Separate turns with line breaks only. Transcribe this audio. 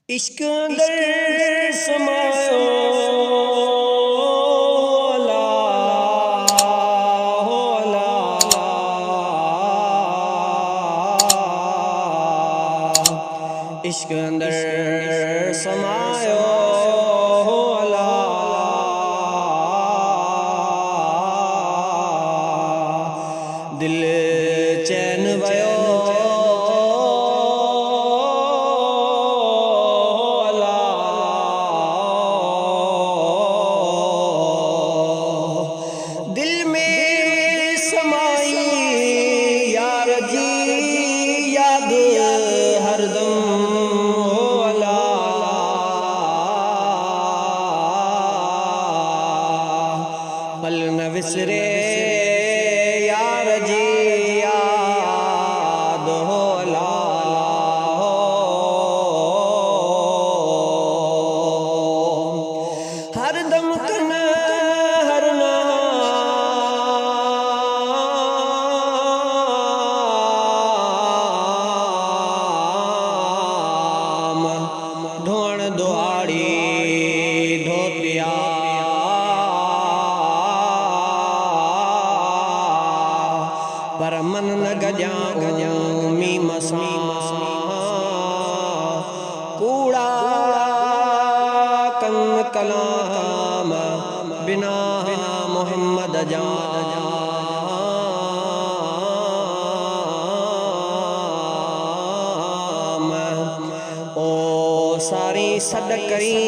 इश्क अंदर समायो अला हो अला, इश्क अंदर समायो हो अला, दिल चैन वयो पल न विसरे यार जी याद हो अला हो। हर दम कन हर नाम ढोण दुआड़ी धोतिया पर मन न गजाऊं मीम सां कूड़ा कन कलाम बिना मोहम्मद जाम। ओ सारी सद करी